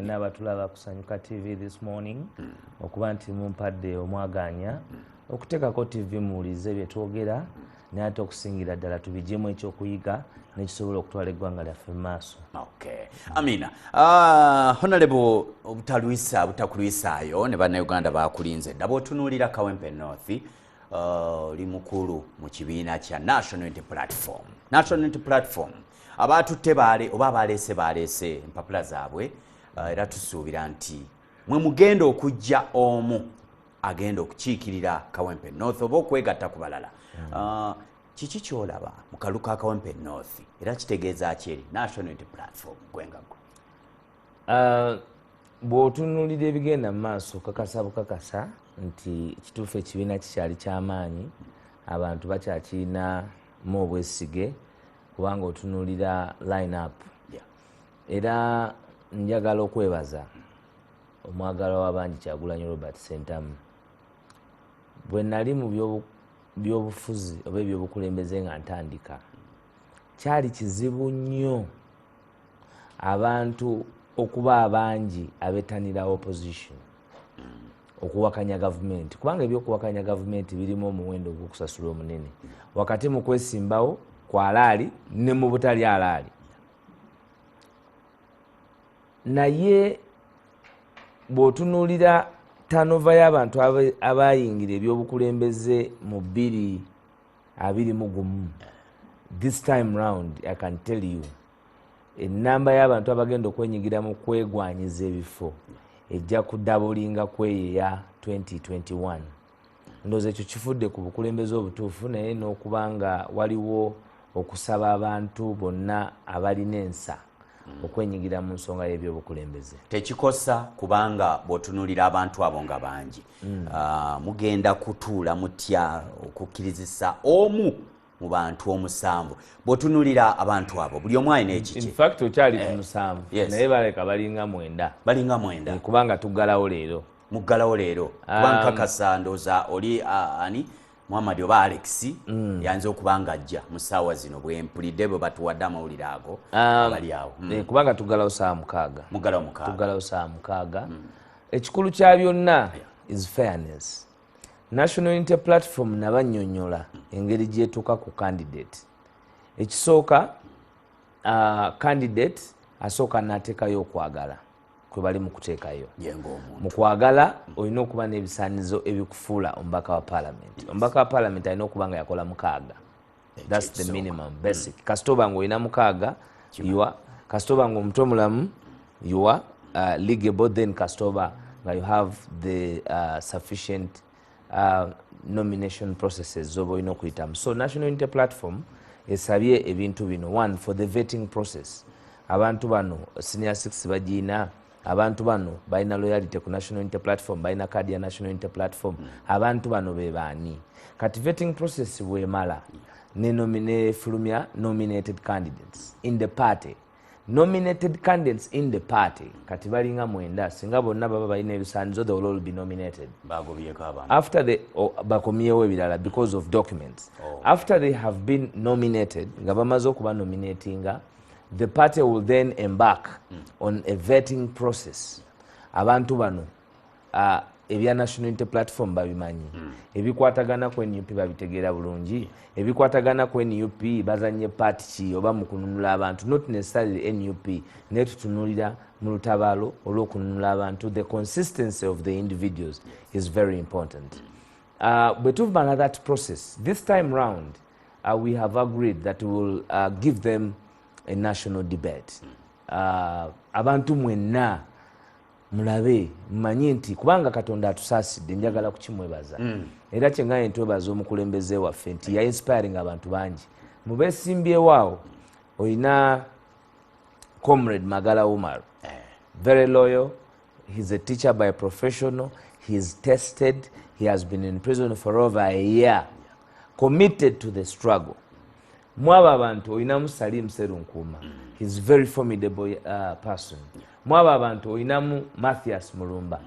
N'abatulaba ku Sanyuka TV this morning okuba nti mumpadde omwaganya okuteekako TV muwulize bye twogera n'ate okusingira ddala tubiggyemu ekyokuyiga nekisobola okutwala eggwanga lyaffe mu maaso. Okay. Amina. Honorable butakulwisaayo ne bannayuganda bakulinze dda bw'otunuulira Kawempe North oli mukulu mu kibiina kya National Unity Platform. National Unity Platform abaatutte oba baleese empapula zaabwe era tusuubira nti mwe mugenda okujja omu agenda okukiikirira Kawempe North oba okwegatta ku balala. Kiki kyolaba mu kalulu ka Kawempe North era kitegeeza ki eri National Unity Platform gwengago? Bw'otunuulira ebigenda mu maaso kakasa bukakasa nti kituufu ekibiina kikyali ky'amaanyi, abantu bakyakirinamu obwesige kubanga otunuulira line up. Era njagala okwebaza omwagalwa w'abangi Kyagulanyi Robert Ssentamu. Bwe nali mu byobufuzi oba ebyobukulembeze nga ntandika, kyali kizibu nnyo abantu okuba abangi abettanira opposition okuwakanya gavumenti, kubanga ebyokuwakanya gavumenti birimu omuwendo ogw'okusasula omunene wakati mu kwesimbawo kwa alaali ne mu butali alaali. Naye bw'otunuulira tanova y'abantu abayingira ebyobukulembeze mu 2021, this time round I can tell you enamba y'abantu abagenda okwenyigira mu kwegwanyiza ebifo ejja kudabulinga kweyeya 2021. Ndowooza ekyo kifudde ku bukulembeze obutuufu, naye n'okubanga waliwo okusaba abantu bonna abalina ensa okwenyigira mu nsonga y'ebyobukulembeze. Tekikosa kubanga bw'otunuulira abantu abo nga bangi mugenda kutuula mutya okukkirizisa omu mu bantu omusanvu. Bw'otunuulira abantu abo buli omu alina ekiki. In fact okyali ku musanvu naye baleka balinga mwenda kubanga tuggalawo leero. Muggalawo leero kuba nkakasa ndowooza oli ani Muhammad oba Alex yanze okubanga ajja mu ssaawa zino bwe mpulidde bwe batuwadde amawulire ago abali awo. Kubanga tuggalawo ssaawa 6. Tuggalawo ssaawa 6. Ekikulu kya byonna is fairness. National Unity Platform nabannyonnyola engeri gyetuuka ku candidate. Ekisooka candidate asooka n'ateekayo okwagala kwe bali mu kuteekayo. Mu kwagala olina okuba n'ebisaanizo ebikufuula omubaka wa parliament. Omubaka wa parliament alina okuba nga yakola 6. That's the minimum basic. Kasita oba nga olina 6 kasita oba nga omutwe omulamu you are legible, then kasita oba nga you have the sufficient nomination processes zoba olina okuyitamu. So National Unity Platform esabye ebintu bino. One, for the vetting process. Abantu bano senior 6 bagiina, abantu bano balina loyalty ku National Unity Platform, balina kadi ya National Unity Platform. Abantu bano be baani? Kati vetting process bwemala nefulumya nominated candidates in the party. Nominated candidates in the party kati balinga 9 singa bonna baba balina ebisaanizo, they will all be nominated. After they bakomyewo ebirala because of documents. After they have been nominated, nga bamaze okuba nominatinga, the party will then embark on a vetting process. Abantu bano ebya National Unity Platform babimanyi. Ebikwatagana ku NUP babitegeera bulungi. Ebikwatagana ku NUP bazanye party ki oba mu kununula abantu, not necessarily NUP, naye tutunuulira mu lutabaalo olw'okununula abantu. The consistency of the individuals is very important. Bwe tuvumala that process, this time round we have agreed that we will give them a national debate. Abantu mwenna mulabe mmanyi nti kubanga Katonda atusaasidde, njagala kukimwebaza era kyengaye ntwebaza omukulembeze waffe nti ya inspiring abantu bangi. Mu beesimbyewo olina Comrade Magala Umar, very loyal. He's a teacher by professional. He's tested. He has been in prison for over a year, committed to the struggle. Mwaba abantu olinamu Salim Serunkuuma, he's very formidable person. Mwaba abantu olinamu Mathias Mulumba,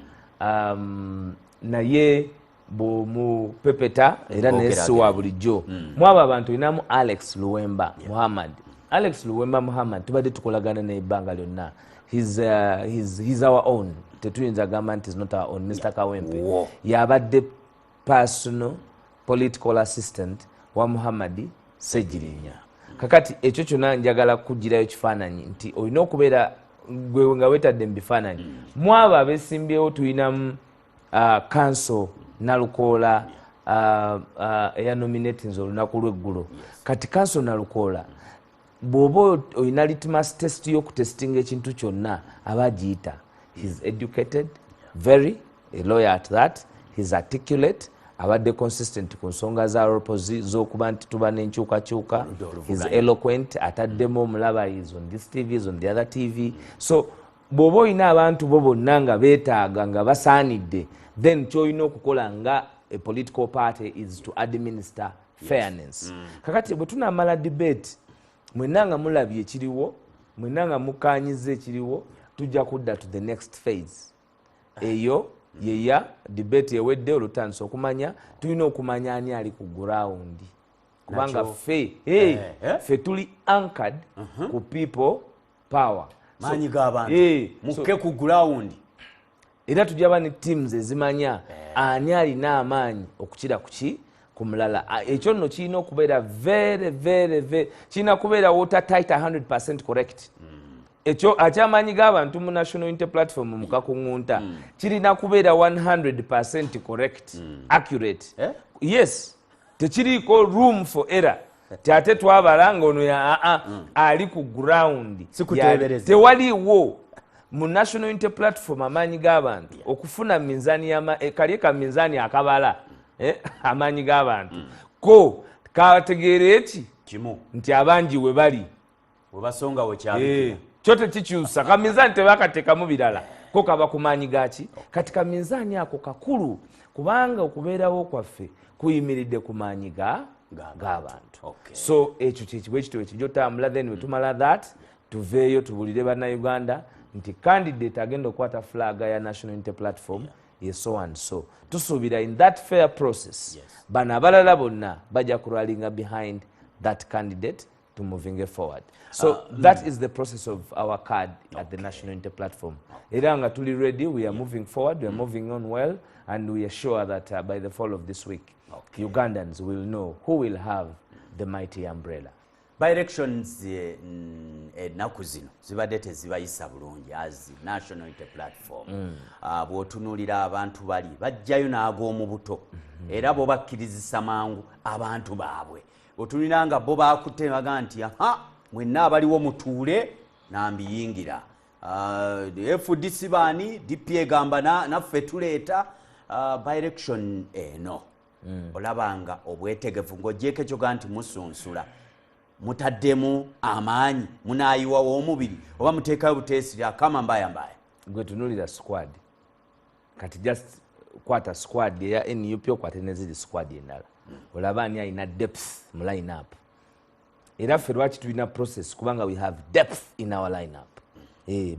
naye bw'omupepeta era nesi wa bulijjo. Mwaba abantu olinamu Alex Luwemba Muhammad. Alex Luwemba Muhammad tubadde tukolagana n'ebbanga lyonna he's our own. Tetuyinza gamba nti is not our own. Mr. Kawempe Whoa. yabadde personal political assistant wa Muhammadi Ssejjirinya. Kakati ekyo kyonna njagala kugirayo kifaananyi nti olina okubeera gwe nga weetadde mu bifaananyi. Mu abo abeesimbyewo tulinamu council Nalukoola eyanominatinze olunaku lw'eggulo. Kati council Nalukoola bw'oba olina litmus test y'okutestinga ekintu kyonna aba agiyita. He's educated, very, a lawyer at that, he's articulate, abadde consistent ku nsonga z'okuba nti tuba n'enkyukakyuka, he's eloquent, ataddemu omulaba is on this TV, is on the other TV. So bw'oba olina abantu bo bonna nga beetaaga nga basaanidde, then ky'olina okukola nga a political party is to administer fairness. Kakati bwe tunamala debate, mwenna nga mulabye ekiriwo, mwenna nga mukaanyiza ekiriwo, tujja kudda to the next phase. Eyo yeya debate ewedde olutandisa okumanya, tulina okumanya ani ali ku ground. Kubanga ffe tuli anchored ku people power. Maanyi g'abantu mukke ku ground. Era tujaba ne teams ezimanya ani alina amaanyi okukira ku mulala. Ekyo nno kirina okubeera very kirina kubeera watertight 100% correct. Ekyo akyamaanyi g'abantu mu National Unity Platform mu kakungunta kirina kubeera 100% correct, accurate. Yes, tekiriiko room for error. Ate twabala ng'ono ali ku ground. Tewaliwo mu National Unity Platform amaanyi g'abantu okufuna minzaani kali ka minzaani akabala amaanyi g'abantu ko kategeere eki kimu nti abangi we bali webasonga wekyabikira kyo tekikyusa kaminzaani tebakateekamu birala ko kaba ku maanyi gaki kati kaminzaani ako kakulu kubanga okubeerawo kwaffe kuyimiridde ku maanyi g'abantu. So ekyo kyekibwa ekitabo ekijotambula, then wetumala that tuveeyo tubulire bannayuganda nti candidate agenda okukwata flag ya National Unity Platform ye so and so. Tusuubira in that fair process bano abalala bonna bajja kurwalinga behind that candidate to moving forward. So that is the process of our card at the National Unity Platform. Era nga tuli ready, we are moving forward, we are moving on well, and we are sure that by the fall of this week, Ugandans will know who will have the mighty umbrella. By elections ennaku zino zibadde tezibayisa bulungi as National Unity Platform. Bw'otunuulira abantu bali bajjayo n'ag'omu buto era bo bakkirizisa mangu abantu baabwe. Otunira nga bo baakutte baga nti mwenna abaliwo mutuule nambiyingira. FDC baani DP egamba naffe tuleeta by election eno. Olabanga obwetegefu ng'ogyeko ekyoga nti musunsula. Mutaddemu amaanyi munaayiwa w'omubiri oba muteekayo buteesira kama mbaya. Gwe tunulira squad kati just kwata squad ya NUP okwate neziri squad endala olaba ani alina depth mu line up. Era ffe lwaki tulina process kubanga we have depth in our line up.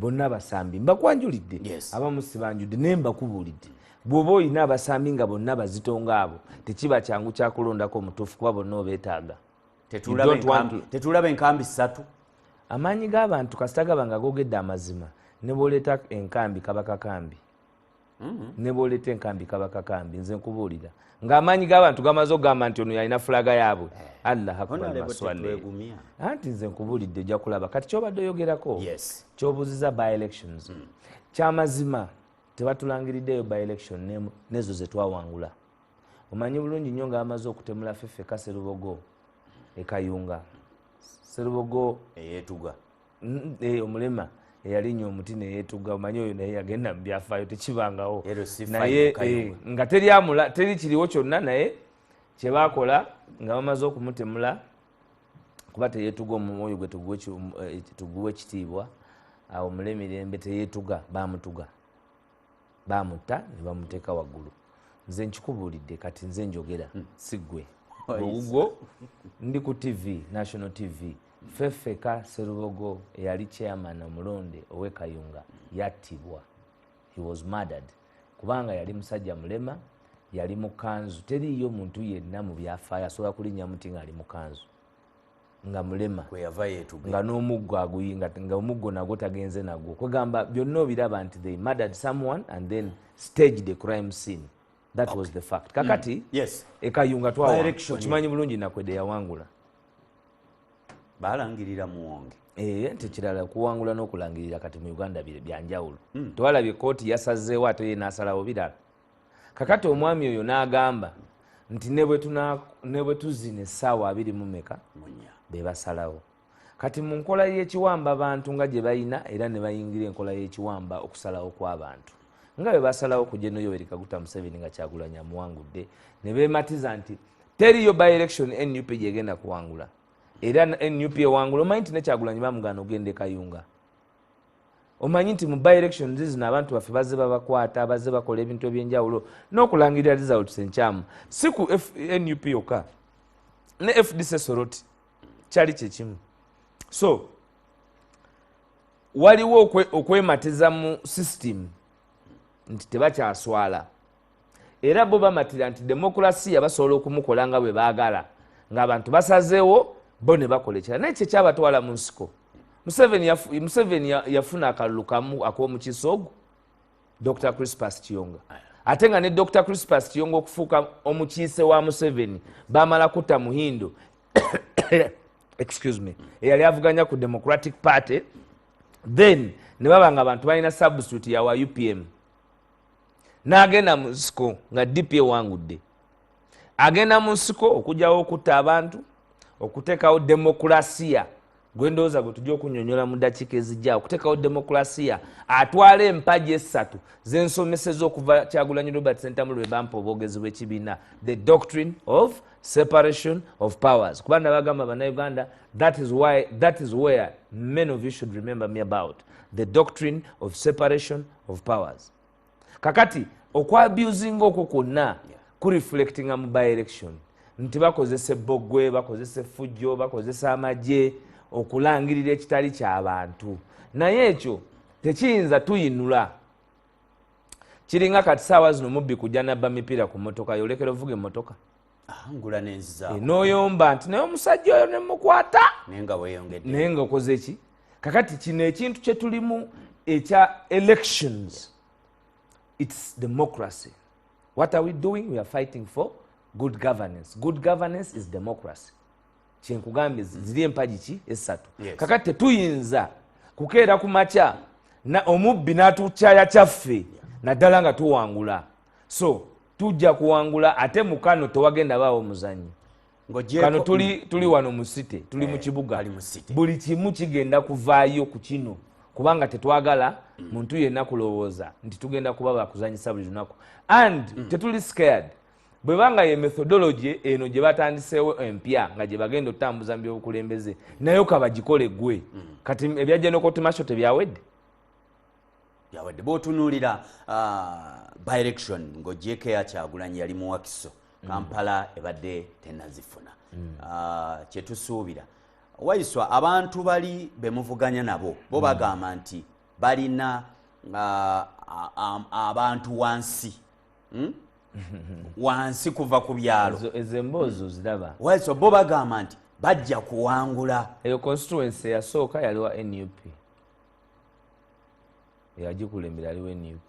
Bonna abasambi mbakwanjulidde abamu sibanjudde naye mbakubuulidde bw'oba olina abasambi nga bonna bazitonga abo tekiba kyangu kyakulondako omutuufu kuba bonna obeetaaga. Tetulaba enkambi ssatu. Amaanyi g'abantu kasita gaba nga googedde amazima ne bw'oleeta enkambi kaba kakambi. Ne bw'oleeta enkambi kaba kakambi nze nkubuulira ng'amaanyi g'abantu gamaze okugamba nti ono yalina fulaga yaabwe. Allah akbar maswali. Anti nze nkubuulidde ojja kulaba kati ky'obadde oyogerako ky'obuuziza by elections. Kyamazima tebatulangiriddeyo by election nezo ze twawangula. Omanyi bulungi nnyo ng'amaze okutemula Ffeffe Kaserubogo ekayunga Serubogo eyetuga omulema eyalinnya omuti neyetuga. Omanyi oyo naye yagenda mu byafaayo tekibangawo naye nga teri kiriwo kyonna naye kyebakola nga bamaze okumutemula kuba teyetuga omwoyo gwe tuguwe ekitiibwa. Awo Omulemirembe teyetuga bamutta ne bamuteeka waggulu. Nze nkikubuulidde kati nze njogera siggwe ogwo ndi ku TV National TV. Ffeffe Kaserubogo eyali chairman omulonde ow'Ekayunga yattibwa. He was murdered kubanga yali musajja mulema, yali mu kanzu. Teriiyo muntu yenna mu byafaayo asobola kulinnya muti ng'ali mu kanzu nga mulema kweyava nga n'omuggo aguyinga nga omuggo nagwo tagenze nagwo kwegamba byonna obiraba nti they murdered someone and then staged the crime scene. That was the fact. Kakati yes ekayunga twakimanyi bulungi nakwede yawangula balangirira muwonge tekirala kuwangula n'okulangirira kati mu Uganda byanjawulo. Twalabye kooti yasazeewo ate ye n'asalawo birala. Kakati omwami oyo n'agamba nti ne bwe tuzina essaawa 20 be basalawo. Kati mu nkola y'ekiwamba abantu nga gye balina era ne bayingira enkola y'ekiwamba okusalawo kw'abantu nga bwe basalawo ku Gen. Yoweri Kaguta Museveni nga Kyagulanyi amuwangudde ne beematiza nti teriyo by election NUP gyegenda kuwangula era NUP ewangula. Omanyi nti ne Kyagulanyi bamugana ogende Kayunga. Omanyi nti mu by election zino abantu baffe bazze babakwata bazze bakola ebintu ebyenjawulo n'okulangirira results enkyamu si ku NUP yokka ne FDC Soroti kyali kyekimu. So waliwo okwematiza mu system nti tebakyaswala era bo bamatira nti demokrasiya basobola okumukola nga bwe baagala ng'abantu basazeewo bo ne bakola ekirala naye kyekyabatwala mu nsiko. Museveni yafuna akalulu kamu ak'omukiise ogwo Dr. Crispus Kiyonga ate nga ne Dr. Crispus Kiyonga okufuuka omukiise wa Museveni bamala kutta Muhindo excuse me eyali avuganya ku Democratic Party then ne baba nga abantu balina substitute yawa UPM n'agenda mu nsiko nga DP ewangudde agenda mu nsiko okujjawo okutta abantu okuteekawo demokrasiya gwendowooza gwe tujja okunyonyola mu ddakiika ezijja okuteekawo demokrasiya atwala empagi 3 z'ensomeseza okuva Kyagulanyi Robert Ssentamu lwe bampa obwogezi bw'ekibiina the doctrine of separation of powers. Kubanga bagamba bannayuganda that is where many of you should remember me about the doctrine of separation of powers. Kakati okwabusinga okwo kwonna kureflectinga mu by election nti bakozesa ebbogwe bakozesa effujjo bakozesa amagye okulangirira ekitali ky'abantu naye ekyo tekiyinza tuyinula. Kiringa kati saawa zino mubbi kujja nabba mipiira ku mmotoka yolekera ovuga emmotoka ngula nenziza n'oyomba nti naye omusajja oyo ne mukwata nenga weeyongedde naye nga okoze eki. Kakati kino ekintu kye tulimu ekya elections it's democracy. What are we doing? We are fighting for good governance. Good governance is democracy. Kyenkugambye ziri empagi ki 3. Kakati tetuyinza kukeera ku makya na omubbi n'atukyaya kyaffe naddala nga tuwangula. So tujja kuwangula ate mukano tewagenda baawo muzanyo. Kano tuli wano mu city tuli mu kibuga buli kimu kigenda kuvaayo ku kino kubanga tetwagala muntu yenna kulowooza nti tugenda kuba bakuzanyisa buli lunaku and tetuli scared. Bwe banga ye methodology eno gye batandiseewo empya nga gye bagenda otambuza mu byobukulembeze nayo kabagikole gwe kati ebya General Court Martial tebyawedde bw'otunuulira by election ng'ogyeko ya Kyagulanyi yali mu Wakiso Kampala ebadde tennazifuna. Kyetusuubira Waiswa abantu bali bemuvuganya nabo bo bagamba nti balina abantu wansi wansi kuva ku byalo ezo emboozi ziraba. Waiswa bo bagamba nti bajja kuwangula. Eyo constituency yasooka yaliwa NUP yagikulembera aliwo NUP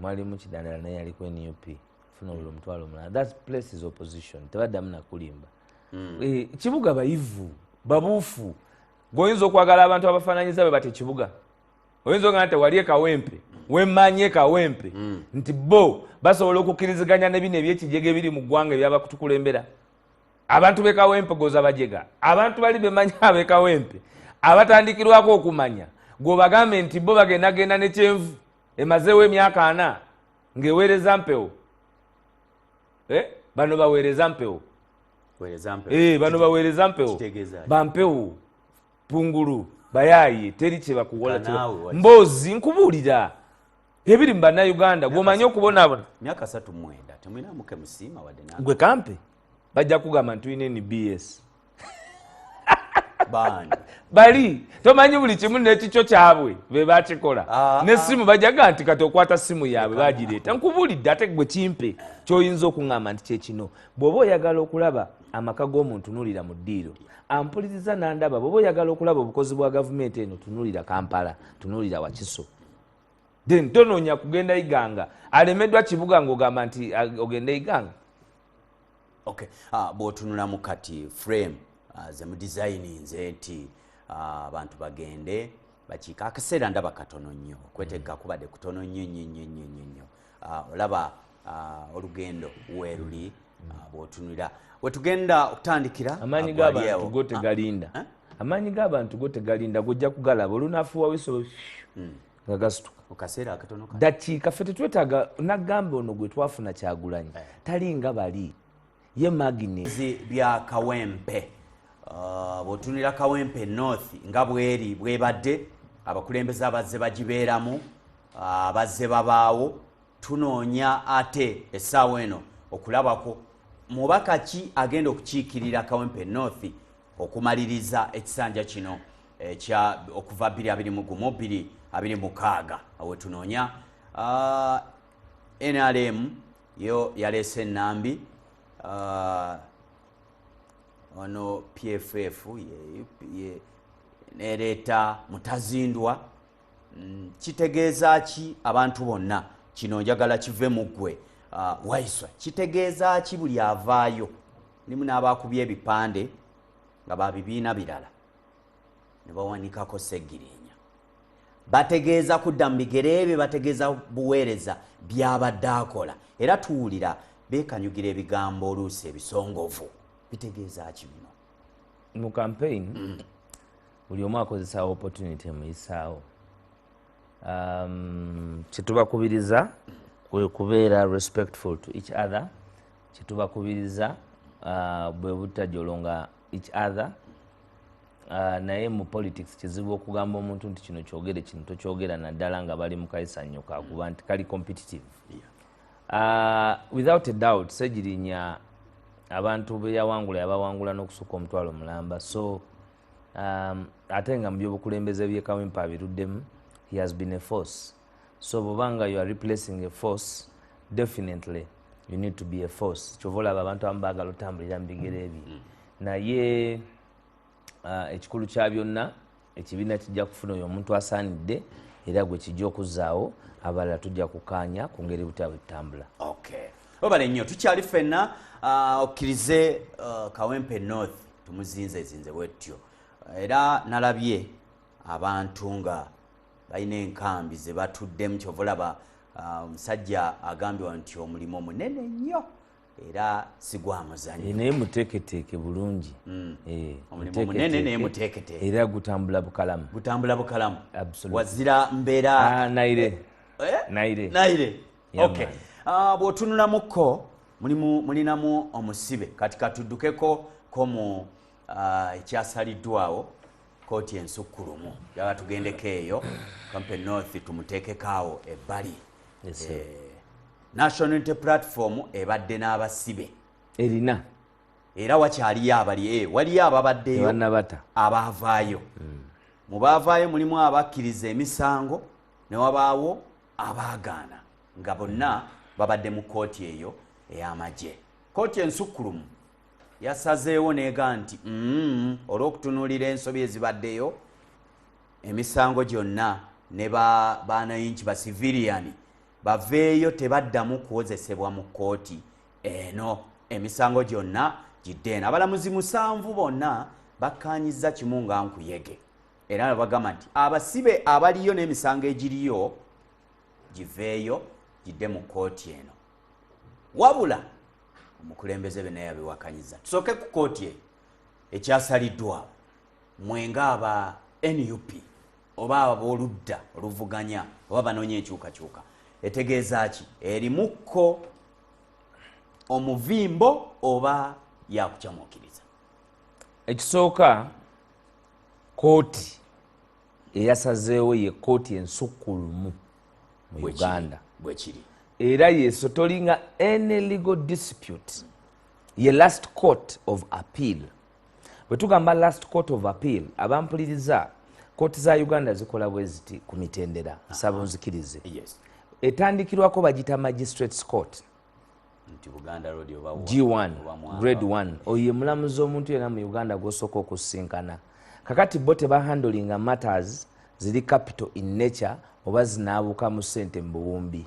mwalimu Kidandala naye yaliko NUP funa olumutwalo mulala. That place is opposition tebaddamu nakulimba. Kibuga bayivu babuufu goyinza okwagala abantu abafaananyiza be bate kibuga oyinza ogamba nti wali ekawempe wemmanye ekawempe nti bo basobola okukkiriziganya ne bino ebyekijega ebiri mu ggwanga ebyabakutukulembera. Abantu b'ekawempe goza bajega abantu bali bemanya ab'ekawempe abatandikirwako okumanya gwobagambe nti bo bagendagenda ne kyenvu emazeewo emyaka 4 ng'eweereza mpewo bano baweereza mpewo bano baweereza mpewo bampewo pungulu bayaye teri kye bakuwola mboozi nkubuulira ebiri mu bannayuganda gw'omanyi okubonaabona myaka 39 temulina muke musiima wadde gwe kampe bajja kugamba nti tulina NBS band bali tomanyi buli kimu n'ekikyo kyabwe be bakikola n'essimu bajaga nti kati okwata simu yaabwe bagireeta nkubulidde ate gwe kimpe ky'oyinza okuŋŋamba nti kyekino bw'oba oyagala okulaba amaka g'omuntu tunuulira mu ddiiro ampuliriza n'andaba bw'oba oyagala okulaba obukozi bwa gavumenti eno tunuulira Kampala tunuulira Wakiso then tonoonya kugenda Iganga alemeddwa Kibuga ng'ogamba nti ogenda Iganga. Okay, bw'otunula mu kati frame ze mu designinze nti abantu bagende bakiika akaseera ndaba katono nnyo kwetega kubadde kutono nnyo olaba olugendo weeruli bw'otunulira wetugenda okutandikira amaanyi g'abantu go tegalinda amaanyi g'abantu go tegalinda gojja kugalaba olunafuwa wiso nga gasituka okaseera akatono dakiika ffe tetwetaaga nagamba ono gwe twafuna Kyagulanyi talinga bali ye magnesi bya Kawempe bw'otunulira Kawempe North nga bweri bwebadde abakulembeze abazze bagibeeramu abazze babaawo tunoonya ate essaawa eno okulabako mubaka ki agenda okukiikirira Kawempe North okumaliriza ekisanja kino okuva 2021-2026 awe tunoonya NRM yo yaleese ennambi ono PFF nereeta mutazindwa kitegeeza ki abantu bonna kino njagala kive mu ggwe Waiswa kitegeeza ki buli avaayo nimu n'abakubye ebipande nga babibiina birala ne bawanikako Seggirinya bategeeza kudda mu bigere ebyo bategeeza buweereza byabadde akola era tuwulira beekanyugira ebigambo oluusi ebisongovu bitegeeza ki bino mu campaign buli omu akozesa opportunity emuyisaawo kyetubakubiriza kwe kubeera respectful to each other kyetubakubiriza bwe butajolonga each other naye mu politics kizibu okugamba omuntu nti kino kyogere kino tokyogera naddala nga bali mu kayisanyo kakuba nti kali competitive without a doubt Seggirinya abantu beyawangula yabawangula n'okusukka omutwalo mulamba so ate nga mu byobukulembeze bye Kawempe abiruddemu he has been a force so bwobanga you are replacing a force definitely you need to be a force kyova olaba abantu abamu baagala otambulira mu bigere ebyo naye ekikulu kya byonna ekibiina kijja kufuna oyo omuntu asaanidde era gwe kijja okuzzaawo abalala tujja kukaanya ku ngeri butya bwetutambula. Okay, obale nnyo tukyali ffenna okkirize Kawempe North tumuzinze bwetyo era nalabye abantu nga balina enkambi ze batuddemu kyova olaba omusajja agambye nti omulimu omunene nnyo era sigwamuzanyo naye muteeketeeke bulungi omulimu omunene naye muteeketeeke era gutambula bukalamu wazira mbeera naire okay bw'otunulamuko mulinamu omusibe kati katuddukeko ko mu ekyasaliddwawo kooti ensukkulumu yaba tugendeko eyo Kawempe North tumuteekekaawo ebbali National Unity Platform ebadde n'abasibe erina era wakyaliyo abali waliyo ababaddeyo abaavaayo mu baavaayo mulimu abakkiriza emisango ne wabaawo abaagaana nga bonna babadde mu kooti eyo ey'amagye. Kooti ensukkulumu yasazeewo neega nti olw'okutunuulira ensobi ezibaddeyo emisango gyonna ne baanayinki ba civilian baveeyo tebaddamu kuwozesebwa mu kooti eno emisango gyonna giddeena. Abalamuzi 7 bonna bakkaanyizza kimu nga nkuyege era bagamba nti abasibe abaliyo n'emisango egiriyo giveeyo gidde mu kooti eno wabula omukulembeze be naye yabiwakanyiza. Tusooke ku kooti ekyasaliddwawo mwenga aba NUP oba ab'oludda oluvuganya oba banoonya enkyukakyuka etegeeza ki erimukko omuvimbo oba yakukyamukiriza? Ekisooka kooti eyasazeewo ye kooti ensukkulumu mu Uganda bwekiri era yesotolinga any legal dispute ye last court of appeal bwe tugamba last court of appeal abampuliriza kooti za Uganda zikola bwe ziti ku mitendera nsaba onzikirize etandikirwako bagita magistrates court G1 grade 1 oye mulamuzi omuntu yena mu Uganda gwosooka okusinkana kakati bo tebahandlinga matters ziri capital in nature oba zinaabuuka mu ssente mu buwumbi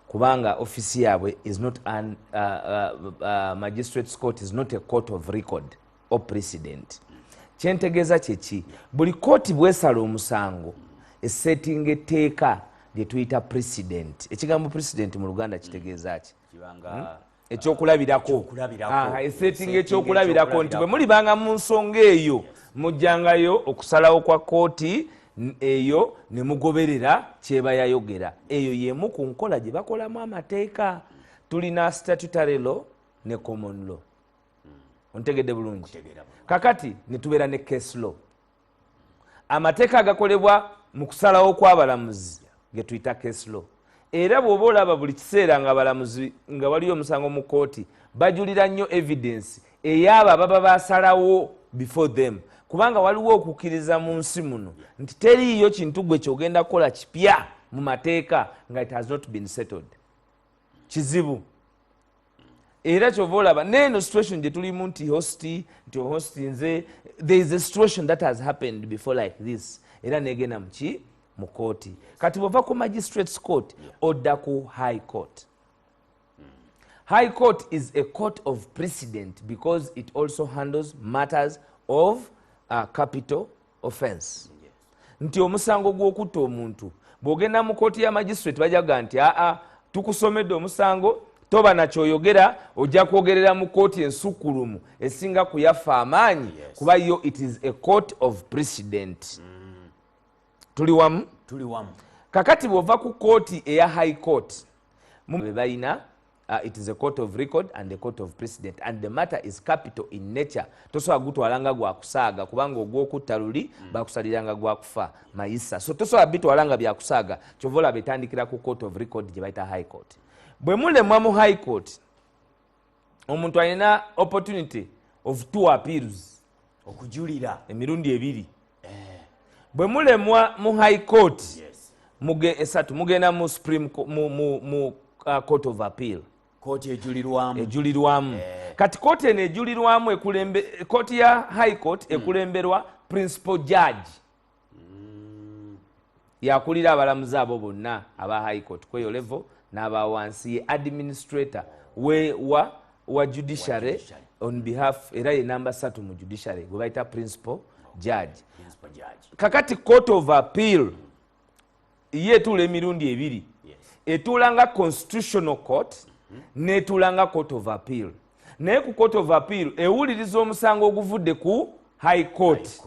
kubanga ofisi yaabwe is not an magistrates court is not a court of record or precedent. Kyentegeeza kyeki buli kooti bwesala omusango esetting etteeka lye tuyita precedent. Ekigambo precedent mu Luganda kitegeeza ki? Ekyokulabirako. Esetting ekyokulabirako nti bwe mulibanga mu nsonga eyo mujjangayo okusalawo kwa kooti eyo ne mugoberera kyeba yayogera. Eyo yemu ku nkola gye bakolamu amateeka. Tulina statutory law ne common law. Ontegedde bulungi. Kakati ne tubeera ne case law. Amateeka agakolebwa mu kusalawo kw'abalamuzi ge tuyita case law. Era bw'oba olaba buli kiseera nga abalamuzi nga waliyo omusango mu kooti bajulira nnyo evidence ey'abo ababa basalawo before them. Kubanga waliwo okukkiriza mu nsi muno nti teriiyo kintu gwe kyogenda kukola kipya mu mateeka nga it has not been settled. Kizibu. Era kyova olaba neeno situation gye tulimu nti hosti nze there is a situation that has happened before like this era negenda muki mu kooti kati bwova ku magistrates court odda ku high court. High court is a court of precedent because it also handles matters of capital offense. Nti omusango gw'okutta omuntu bw'ogenda mu kooti ya magistrate bajaga nti tukusomedde omusango toba nakyoyogera ojja kwogerera mu kooti ensukkulumu esinga kuyafa amaanyi kuba yo it is a court of precedent. Tuli wamu? Kakati bw'ova ku kooti eya high court be balina it is a court of record and a court of precedent and the matter is capital in nature. Tosobola gutwalanga gwa kusaaga kubanga ogw'okutta luli bakusaliranga gwa kufa mayisa. So tosobola bitwalanga bya kusaaga kyova olaba etandikira ku court of record gye bayita high court. Bwe mulemwa mu high court omuntu alina opportunity of 2 appeals okujulira emirundi ebiri. Bwe mulemwa mu high court esatu mugenda mu supreme mu court of appeal. Kooti ejulirwamu. Kati kooti eno ejulirwamu kooti ya high court ekulemberwa principal judge. Yakulira abalamuzi abo bonna aba high court kweyo level n'aba wansi ye administrator wa judiciary on behalf era ye namba 3 mu judiciary gwe bayita principal judge. Kakati court of appeal ye etula emirundi ebiri. Etulanga constitutional court netulanga court of appeal. Naye ku court of appeal ewuliriza omusango oguvudde ku high court.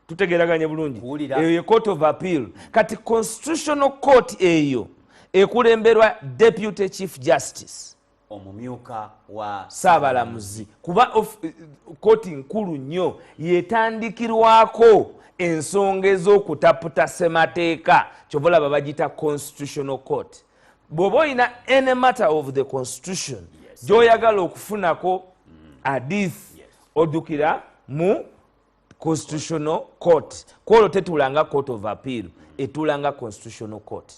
Tutegeraganye bulungi. Eyo ye court of appeal. Kati constitutional court eyo ekulemberwa deputy chief justice. Omumyuka wa Saabalamuzi. Kuba kooti nkulu nnyo yetandikirwako ensonga ez'okutaputa ssemateeka kyova olaba bagita constitutional court. Bw'oba olina any matter of the constitution gy'oyagala okufunako hadith oddukira mu constitutional court. Kwolwo tetulanga court of appeal etulanga constitutional court.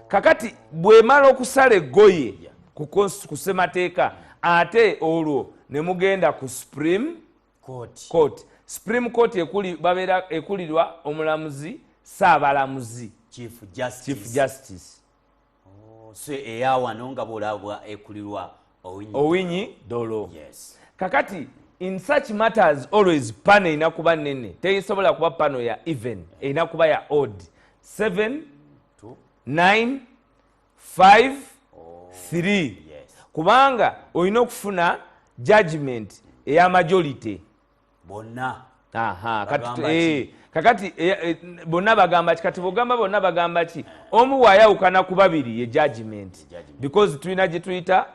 Kakati bw'emala okusala eggoye ku ssemateeka ate olwo ne mugenda ku supreme court. Supreme court babeera ekulirwa omulamuzi saabalamuzi chief justice. So eyawano nga bwolabwa ekulirwa Owinyi Dolo. Kakati in such matters always panel inakuba nene teyisobola kuba panel ya even inakuba ya odd 7 9 5 3 kubanga olina okufuna judgment eya majority bonna. Kakati bonna bagamba kati bogamba bonna bagamba ki omu wayawukana ku babiri ye judgment because tulina gye tuyita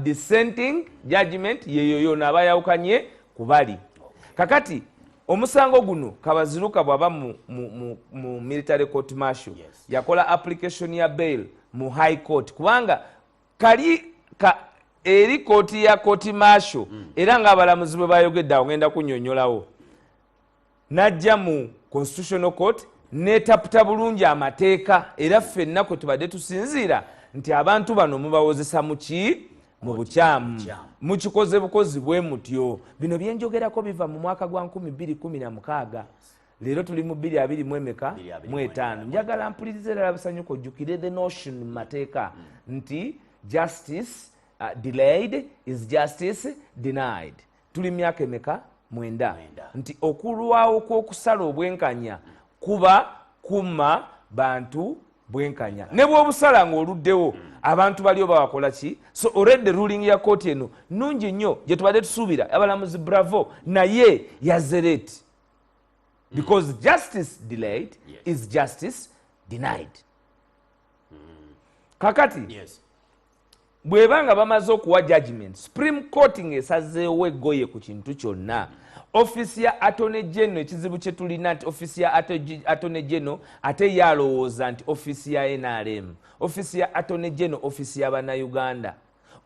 dissenting judgment yeyoyo n'abayawukanye ku bali. Kakati omusango guno kabaziruka bw'aba mu military court martial yakola application ya bail mu high court kubanga kali eri kooti ya kooti maasho era ng'abalamuzi bwe bayogedde awo ngenda kunnyonnyolawo n'ajja mu constitutional court n'etaputa bulungi amateeka era ffenna kwe tubadde tusinziira nti abantu bano mubawozesa muki mu bukyamu mukikoze bukozi bwe mutyo. Bino byenjogerako biva mu mwaka gwa 2016 leero tuli mu 2025. Njagala mpulirize ddala busanyuko ojjukire the notion mu mateeka nti justice delayed is justice denied. Tuli myaka emeka 9 nti okulwawo kw'okusala obwenkanya kuba kumma bantu bwenkanya ne bw'obusala ng'oluddewo abantu baliyo bawakola ki. So already ruling ya kooti eno nungi nnyo gye tubadde tusuubira abalamuzi bravo naye yazereti because justice delayed is justice denied. Kakati bwebanga bamaze okuwa judgment Supreme Court ng'esazeewo eggoye ku kintu kyonna ofisi ya Attorney General ekizibu kye tulina nti ofisi ya Attorney General ate yalowooza nti ofisi ya NRM ofisi ya Attorney General ofisi ya bannayuganda.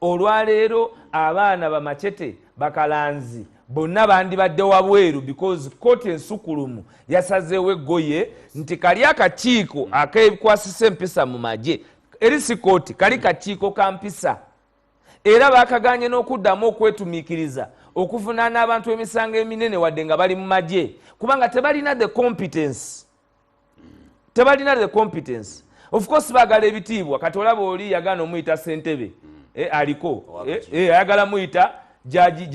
Olwaleero abaana bamachete bakalanzi bonna bandibadde wabweru because kooti ensukulumu yasazeewo eggoye nti kali akakiiko akekwasisa empisa mu magye eri si kooti kali kakiiko ka mpisa era bakaganye n'okuddamu okwetumiikiriza okuvunaana abantu emisango eminene wadde nga bali mu magye kubanga tebalina the competence. Of course baagala ebitiibwa kati olaba oli yagana omuyita ssentebe aliko ayagala muyita jaji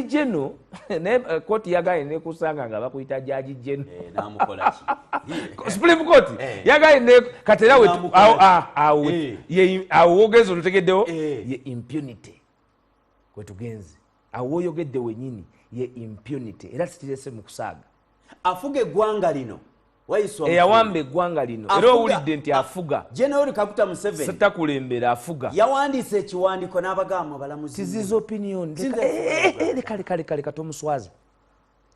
jeno naye kooti yagaye nekusanga nga bakuyita jaji jeno Supreme Court yagaye katera awo wogezi olutegeddewo ye impunity kwetugenze awo oyogedde wenyini ye impunity era sitirese mu kusaaga afuga eggwanga lino eyawamba eggwanga lino era owulidde nti afuga General Kaguta Museveni sitakulembera afuga yawandiisa ekiwandiiko n'abagamba abalamuzi tiziza opinion leka tomuswaza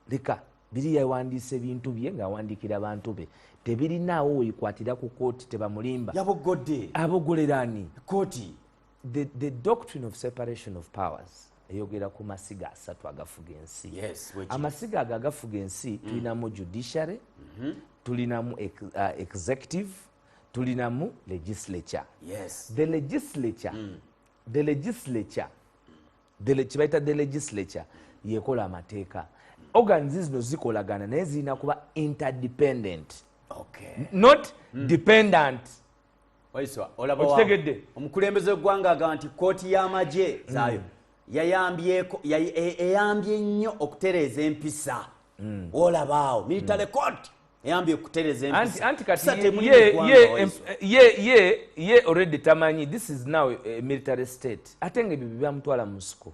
leka biri yawandiisa ebintu bye ng'awandiikira abantu be tebirinaawo weyikwatira ku kooti tebamulimba yabogodde abogolerani kooti. The doctrine of separation of powers eyogera ku masiga 3 agafuga ensi. Amasiga agafuga ensi tulinamu judiciary tulinamu executive tulinamu legislature. The legislature yekola amateeka. Organs zino zikolagana naye zirina kuba interdependent not dependent. Okitegedde omukulembeze w'eggwanga agamba nti kooti y'amagye zaayo eyambye nnyo okutereeza empisa. Olabaawo military court eyambye okutereeza empisa anti kati ye already tamanyi this is now a military state ate nga ebyo byamutwala mu nsiko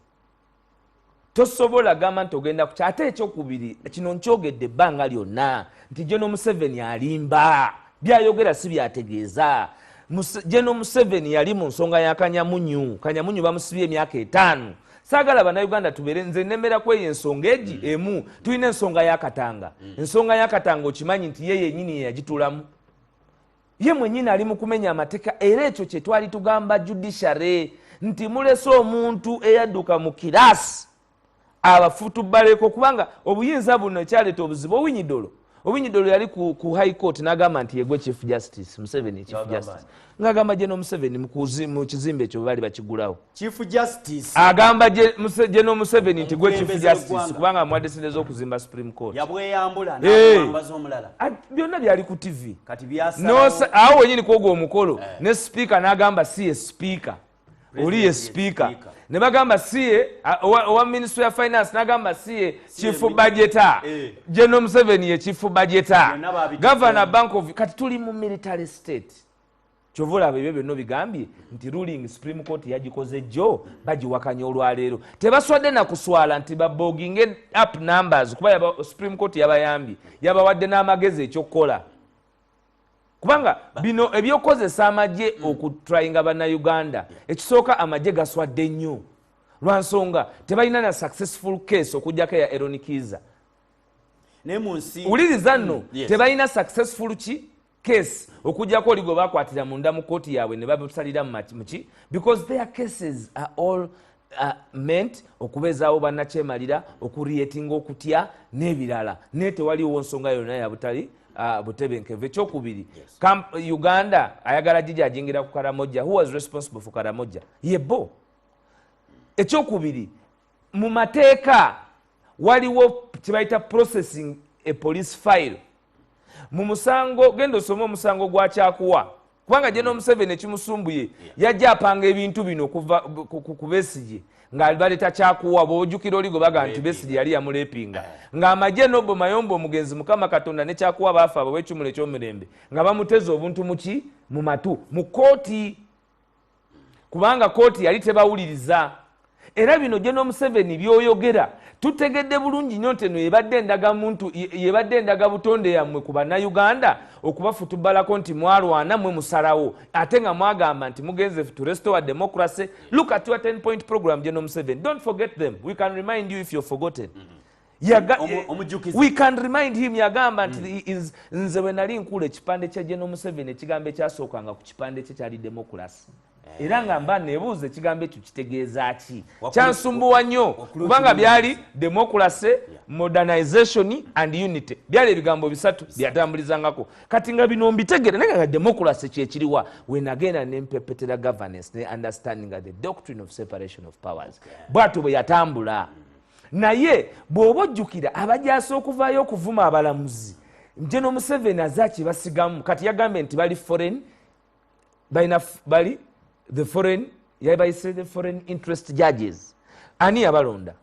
tosobola gamba nti ogenda kuki ate ekyokubiri kino nkyogedde ebbanga lyonna nti General Museveni alimba byayogera si byategeeza. General Museveni yali mu nsonga ya Kanyamunyu bamusibye emyaka 5. Saagala bannayuganda tubeere nze nemera kweyo ensonga egi emu tulina ensonga ya Katanga. Ensonga ya Katanga okimanyi nti ye yennyini yagitulamu ye mwennyini ali mu kumenya amateeka era ekyo kye twali tugamba judiciary nti mulese omuntu eyadduka mu kiraasi abafutubaleko kubanga obuyinza buno ekyaleeta obuzibu Owinyidolo yali ku high court n'agamba nti yegwe chief justice Museveni chief justice ng'agamba General Museveni mu kizimbe ekyo bali bakigulawo chief justice agamba General Museveni nti gwe chief justice kubanga amwadde sente z'okuzimba Supreme Court yabweyambula n'abambaza omulala byonna byali ku TV kati byasa awo wenyini kwogwa omukolo ne speaker n'agamba si ye speaker oli ye speaker ne bagamba siye owa Ministry of Finance n'agamba siye chief budgeter General Museveni ye chief budgeter Governor Bank of kati tuli mu military state kyovula ebyo byonna bigambye nti ruling Supreme Court yagikoze jjo bagiwakanya olwaleero tebaswadde na kuswala nti baboginge up numbers kuba Supreme Court yabayambye yabawadde n'amagezi ekyokukola kubanga bino ebyokozesa amagye okutrayinga bannayuganda ekisooka amagye gaswadde nnyo lwansonga tebalina na successful case okujjako ya Aaron Kiza ne munsi uliriza nno tebalina successful ki case okujjako oli gwe bakwatira munda mu kooti yaabwe ne babusalira muki because their cases are all meant okubeezaawo bannakyemalira okureatinga okutya n'ebirala naye tewaliwo nsonga yonna yabutali butebenkevu. Ekyokubiri, Uganda ayagala gijja ajingira ku Karamoja. Who was responsible for Karamoja? Yebo. Ekyokubiri, mu mateeka waliwo kibayita processing a police file. Mu musango genda osoma omusango gwa Kyakuwa kubanga General Museveni ekimusumbuye yajja apanga ebintu bino okuva ku Besigye nga baleta Kyakuwa bw'ojjukira oli gwe baga nti Besigye yali yamuleepinga ng'amagye Nobo Mayombo omugenzi Mukama Katonda ne Kyakuwa baafa abo b'ekimulo eky'omulembe nga bamuteze obuntu muki mu matu mu kooti kubanga kooti yali tebawuliriza. Era bino General Museveni byoyogera tutegedde bulungi nnyo nti eno yebadde endaga butonde yammwe ku bannayuganda okubafutubbalako nti mwalwana mwe musalawo ate nga mwagamba nti mugenze to restore democracy. Look at your 10-point program, General Museveni. Don't forget them. We can remind you if you're forgotten. We can remind him yagamba nti nze bwe nali nkula ekipande kya General Museveni ekigambo ekyasookanga ku kipande kye kyali democracy. Era nga mba nebuuza ekigambo ekyo kitegeeza ki? Kyansumbuwa nnyo kubanga byali democracy, modernization and unity. Byali ebigambo bisatu byatambulizangako. Kati nga bino mbitegere naye nga democracy kyekiriwa we nagenda nempepetera governance ne understanding the doctrine of separation of powers. Bwatu bwe yatambula. Naye bw'oba ojjukira abajaasa okuvaayo okuvuma abalamuzi General Museveni azaki basigamu kati yagambe nti bali foreign bali the foreign interest judges. Ani abalonda?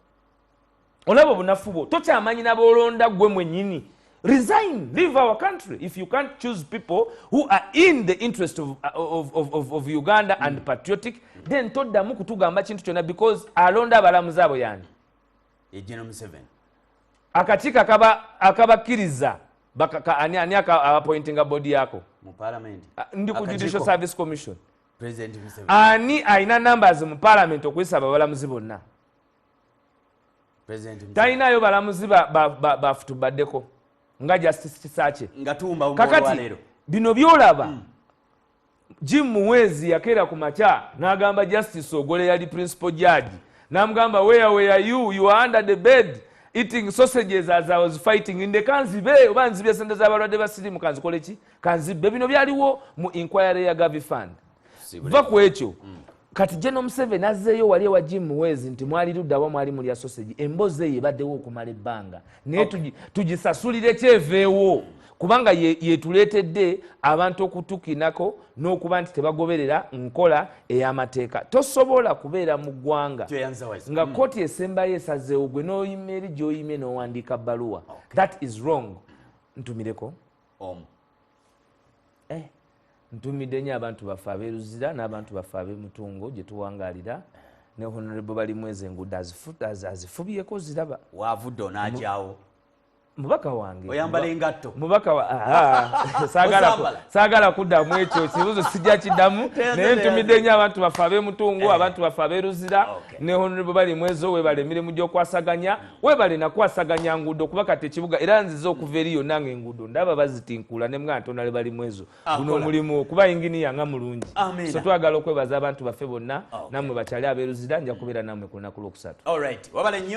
Olabo bunafu bwo tokyamanyi n'abolonda gwe mwennyini. Resign, leave our country if you can't choose people who are in the interest of Uganda and patriotic. Then toddamu kutugamba kintu kyonna because alonda abalamuzi abo yani General Museveni akakiiko akabakkiriza ani appointinga body yako mu parliament ndi ku Judicial Service Commission. President Museveni Ani aina numbers mu parliament okuyisa abalamuzi bonna. President Museveni talinayo balamuzi bafutubaddeko nga Justice Kisaakye ngatumba kakati lero bino byolaba Jim Muwezi yakeera ku makya n'agamba Justice Ogole yali principal judge n'amugamba where are you are under the bed eating sausages as I was fighting in the kanzibe oba nzibye sente z'abalwadde basirimu kanzikole ki kanzibbe. Bino byaliwo mu inquiry ya Gavi Fund. Va ku ekyo kati General Museveni azzeeyo wali ewa Jim Muwezi nti mwali luddawa mwali mulya sausage emboozi eyo ebaddewo okumala ebbanga naye tugisasulire kyeveewo kubanga yetuleetedde abantu okutukinako n'okuba nti tebagoberera nkola ey'amateeka. Tosobola kubeera mu ggwanga nga kooti esembayo esazeewo gwe n'oyima eri gy'oyimye n'owandiika bbaluwa. That is wrong. Ntumireko ntumidde nnyo abantu baffe abeeruzira n'abantu baffe ab'emutungo gye tuwangaalira ne Honorable Balimwezi enguudo azifubyeko ziraba. Waavudde onaajawo mubaka wange oyambala engatto mubaka saagala kuddamu ekyo ekibuzo sijja kiddamu naye ntumidde nnyo abantu baffe ab'emutungo abantu baffe abeeruzira ne Honorable Balimwezi webale emirimu gy'okwasaganya webale nakwasaganya nguudo kuba kati ekibuga era nzize okuva eri yonna nga enguudo ndaba bazitinkula ne mwana Honorable Balimwezi guno omulimu kuba inginiya nga mulungi so twagala okwebaza abantu baffe bonna nammwe bakyali abeeruzira nja kubeera nammwe ku lunaku lwokusatu. All right wabale nnyo.